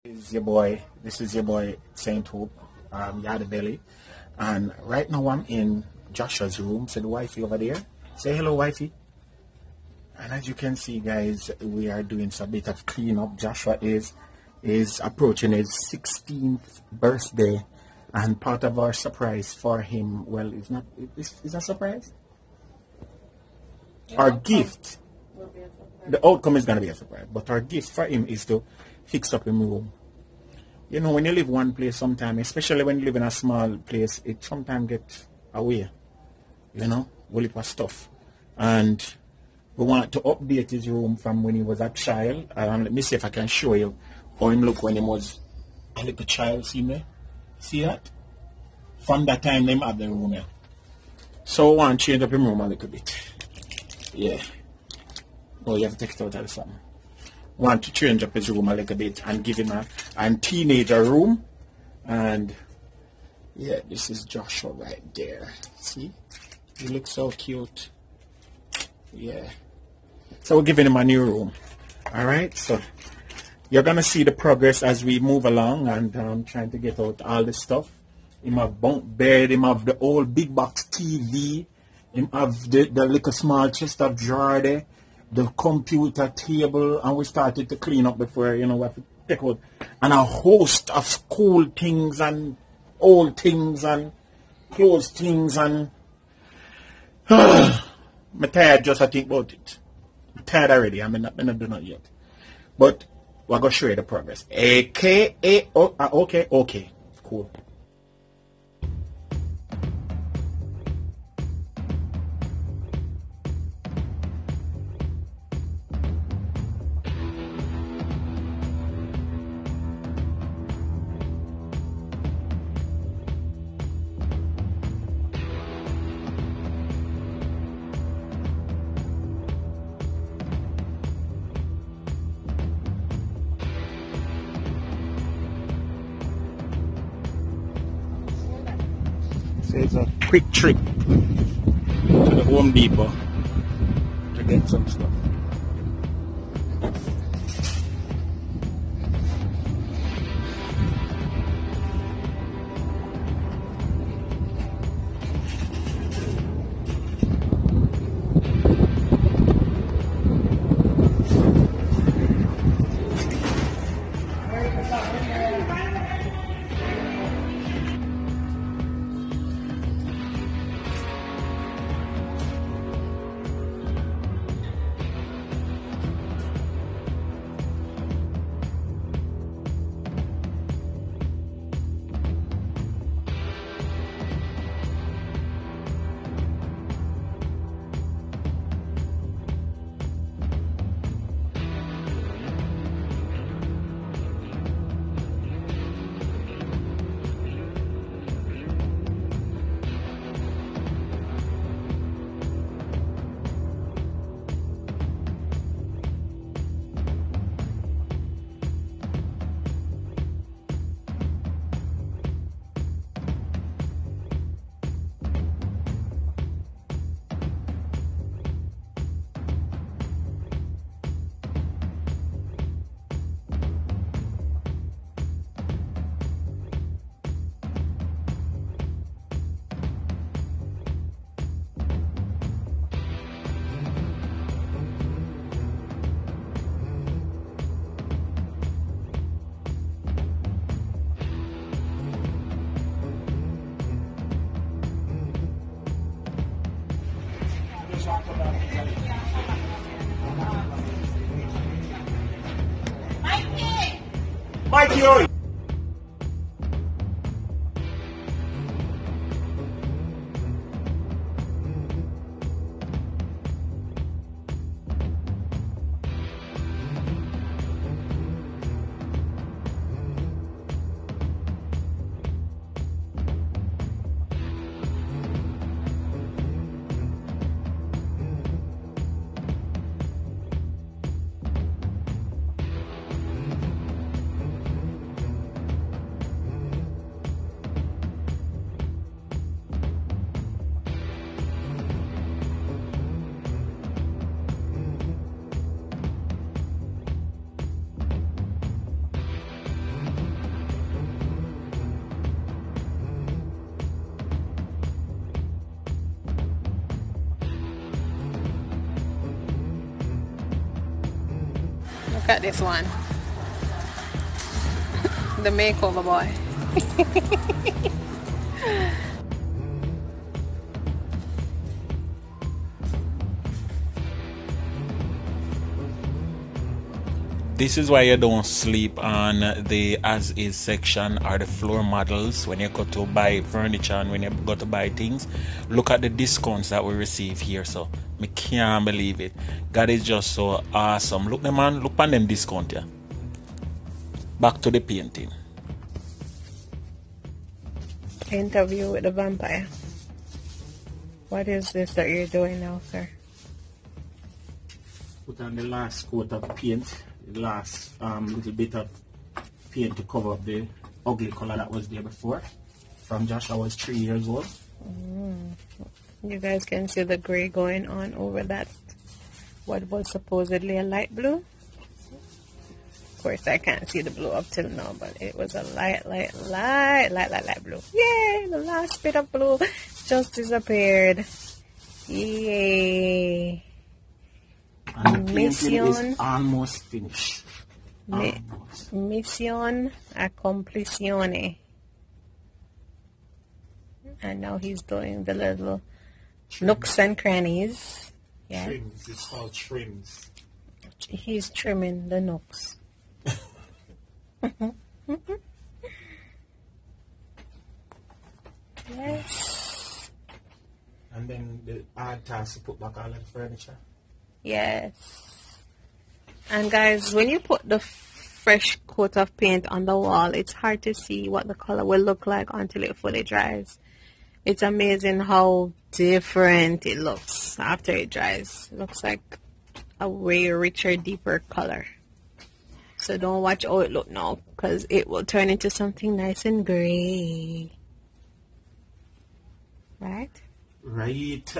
This is your boy Saint Hope, Yardie, and right now I'm in Joshua's room. So the wifey over there, say hello, wifey. And as you can see, guys, we are doing some bit of cleanup. Joshua is approaching his 16th birthday, and part of our surprise for him, well, it's not, is a surprise? Our gift, the outcome is going to be a surprise, but our gift for him is to fix up his room. You know, when you live one place sometimes, especially when you live in a small place, it sometimes gets away, you know, whole heap of stuff. And we want to update his room from when he was a child. Let me see if I can show you how him look when he was a little child. See me? See that? From that time, they have the room here. So I want to change up his room a little bit. Yeah. Oh, you have to take it out of something. Want to change up his room a little bit and give him a teenager room. And yeah, this is Joshua right there. See? He looks so cute. Yeah. So we're giving him a new room. Alright, so you're gonna see the progress as we move along, and trying to get out all the stuff. Him have bunk bed, him have the old big box TV, him have the little small chest of drawer there, the computer table, and we started to clean up before, you know, we have to take out, and a host of school things and old things and clothes things, and I'm tired just to think about it. I'm tired already. I'm not doing it yet. But we're going to show you the progress. Okay. Cool. So it's a quick trip to the Home Depot to get some stuff. Mikey! Look at this one. The makeover boy. This is why you don't sleep on the as-is section or the floor models when you go to buy furniture and when you go to buy things. Look at the discounts that we receive here. So, I can't believe it. God is just so awesome. Look, the man, look on them discount here. Back to the painting. Interview with the vampire. What is this that you're doing now, sir? Put on the last coat of paint. The last little bit of paint to cover up the ugly color that was there before. From Josh, I was 3 years old. You guys can see the gray going on over that, what was supposedly a light blue. Of course, I can't see the blue up till now, but it was a light blue. Yay! The last bit of blue just disappeared. Yay! And the painting is almost finished. Mission accomplicione. And now he's doing the little nooks and crannies. Yeah. Trims. It's called trims. He's trimming the nooks. Yes. And then the hard task to put back all the furniture. Yes. And guys, when you put the fresh coat of paint on the wall, it's hard to see what the color will look like until it fully dries. It's amazing how different it looks after it dries. It looks like a way richer, deeper color. So don't watch how it look now, because it will turn into something nice and gray. Right? Right.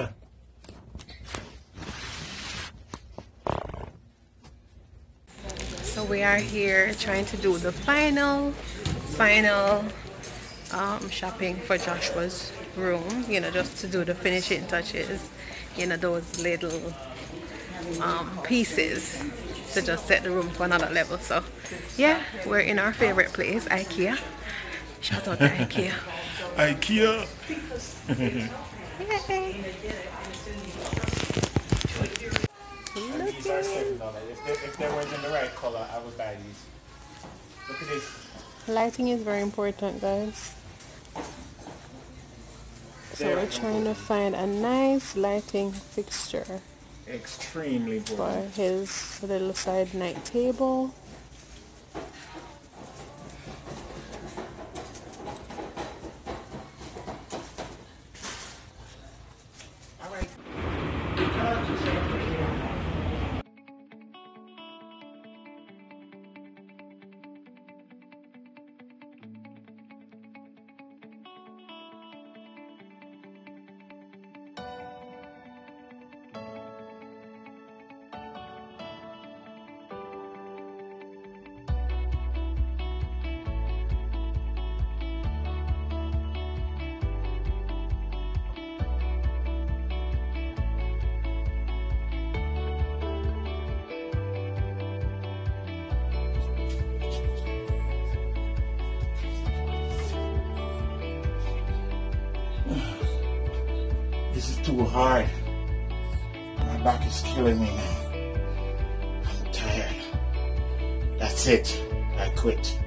So we are here trying to do the final shopping for Joshua's room, you know, just to do the finishing touches, you know, those little pieces to just set the room to another level. So yeah, we're in our favorite place, IKEA. Shout out to IKEA. IKEA. Yay. These are $7. If they weren't in the right color, I would buy these. Look at this. Lighting is very important, guys. So we're trying to find a nice lighting fixture Extremely important. for his little side night table. All right. This is too hard. My back is killing me now. I'm tired. That's it. I quit.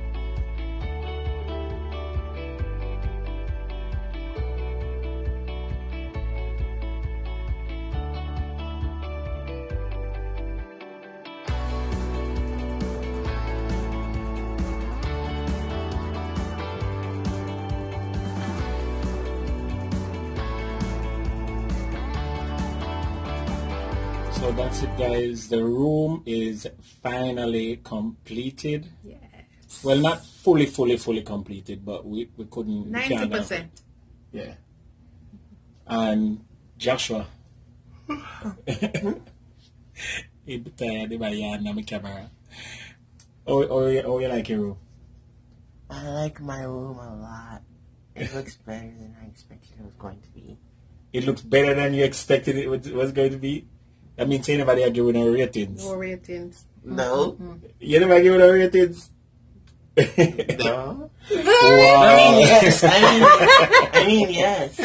So that's it, guys. The room is finally completed. Yes. Well, not fully completed, but we couldn't. 90%. Yeah. And Joshua. He'd tired by my camera. Oh, you like your room? I like my room a lot. It looks better than I expected it was going to be. It looks better than you expected it was going to be? That means anybody are doing no ratings. No ratings. No. You never give it a ratings? No. Wow. I mean, yes.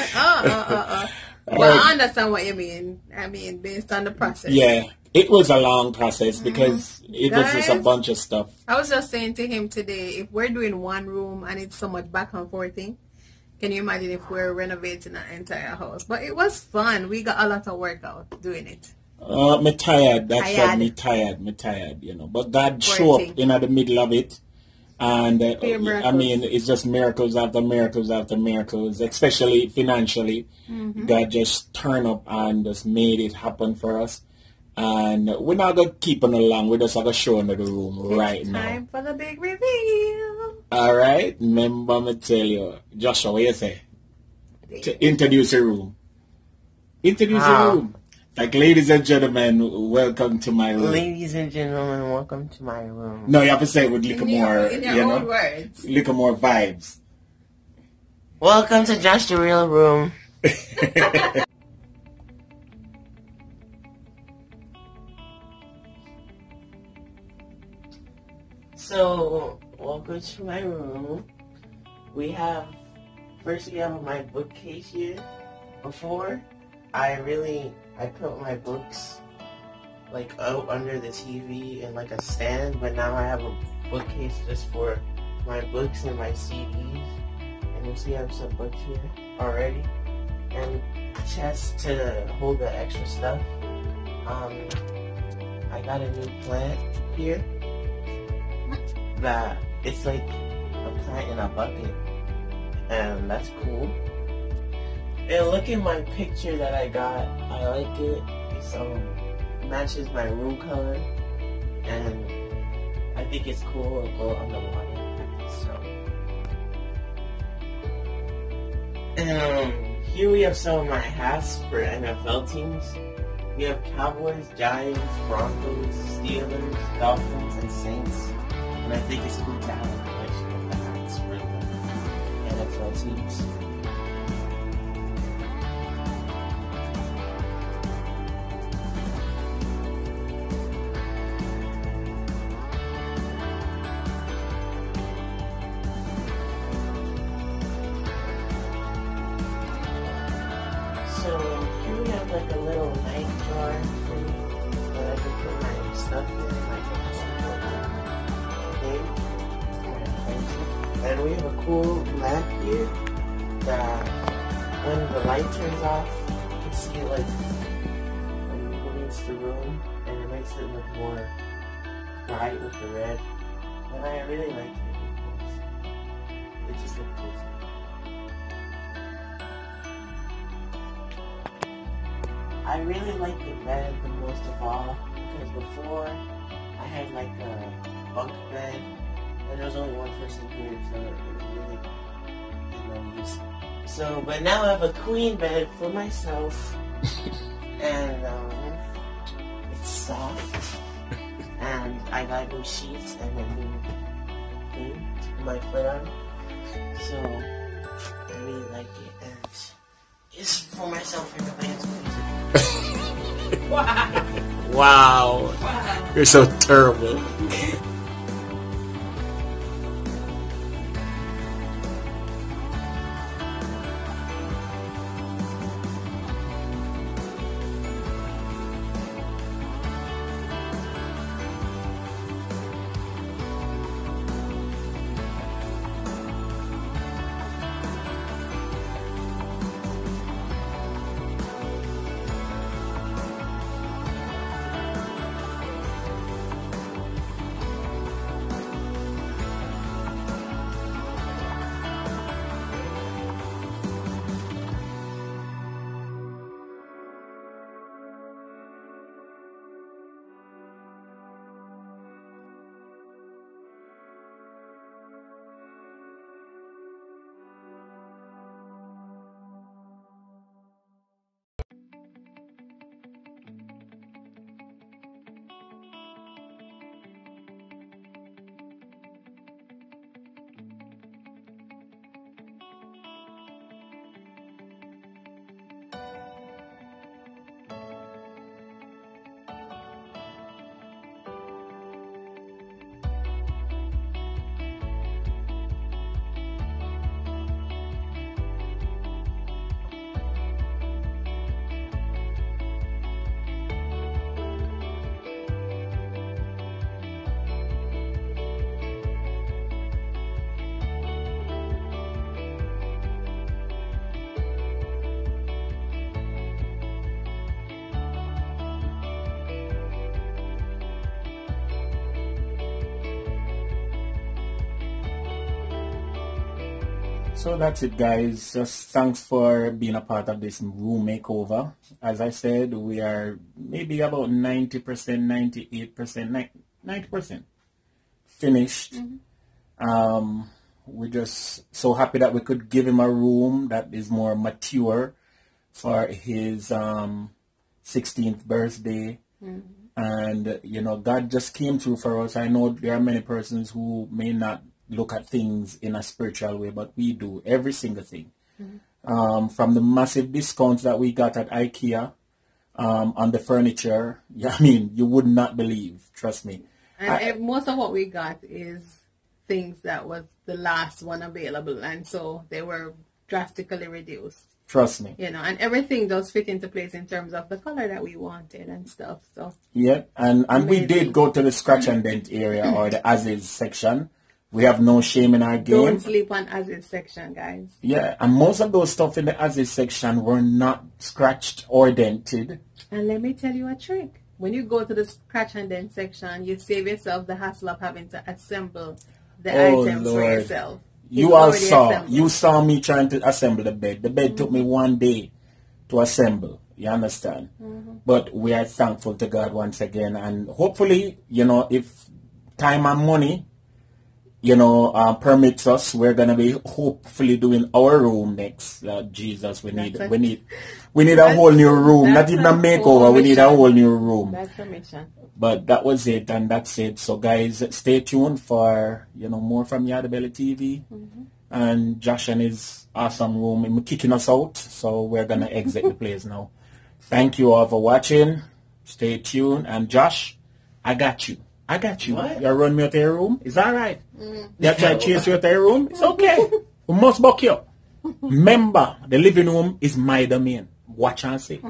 Well, I understand what you mean. I mean, based on the process. Yeah, it was a long process because it was just a bunch of stuff. I was just saying to him today, if we're doing one room and it's so much back and forth thing, can you imagine if we're renovating an entire house? But it was fun. We got a lot of work out doing it. Me tired. That's what me tired, you know. But God showed up in the middle of it. And I mean, it's just miracles after miracles after miracles, especially financially. God just turned up and just made it happen for us. And we're not going to keep on along. We're just going to show into the room right now. It's time for the big reveal. All right. Remember me tell you. Joshua, what you say? To introduce your room. Introduce your room. Like, ladies and gentlemen, welcome to my room. Ladies and gentlemen, welcome to my room. No, you have to say it with little more, in your own words. Little more vibes. Welcome to Josh the Real Room. So, welcome to my room. First we have my bookcase here. Before, I put my books like out under the TV in like a stand, but now I have a bookcase just for my books and my CDs. And you see I have some books here already. And chests to hold the extra stuff. I got a new plant here. That it's like a plant in a bucket. And that's cool. And look at my picture that I got. I like it. It matches my room color. And I think it's cool. It'll go on the water. So. And here we have some of my hats for NFL teams. We have Cowboys, Giants, Broncos, Steelers, Dolphins, and Saints. And I think it's cool to have a collection of the hats for the NFL teams. So here we have like a little night jar for me that I can put my stuff in, like and we have a cool lamp here that when the light turns off, you can see it like illuminates the room and it makes it look more bright with the red. And I really like it. It just looks cool. I really like the bed the most of all because before I had like a bunk bed and there was only one person here, so it really had no use. So, but now I have a queen bed for myself, and it's soft, and I got new sheets and a new thing to put my foot on. So I really like it, and it's for myself and nobody else. Wow. You're so terrible. So that's it, guys. Just thanks for being a part of this room makeover. As I said, we are maybe about 90%, 98%, 90% finished. We're just so happy that we could give him a room that is more mature for his 16th birthday. And, you know, God just came through for us. I know there are many persons who may not look at things in a spiritual way, but we do every single thing. From the massive discounts that we got at IKEA on the furniture, yeah, I mean, you would not believe, trust me. And most of what we got is things that was the last one available, and so they were drastically reduced. Trust me. You know, and everything does fit into place in terms of the color that we wanted and stuff. So yeah, and we did go to the scratch and dent area or the Aziz section. We have no shame in our game. Don't sleep on Aziz section, guys. Yeah, and most of those stuff in the Aziz section were not scratched or dented. And let me tell you a trick. When you go to the scratch and dent section, you save yourself the hassle of having to assemble the items for yourself. You saw me trying to assemble the bed. The bed took me one day to assemble. You understand? But we are thankful to God once again, and hopefully, you know, if time and money, you know, permits us, we're gonna be hopefully doing our room next. Jesus, we need a whole new room. Not even a makeover. We need a whole new room. That's a mission. But that was it, and that's it. So, guys, stay tuned for, you know, more from Yardie Belly TV. And Josh and his awesome room. He's kicking us out, so we're gonna exit the place now. Thank you all for watching. Stay tuned, and Josh, I got you. What? You run me out of your room. It's all right. You try to chase you out of your room. It's okay. We must buck you. Remember, the living room is my domain. Watch and see.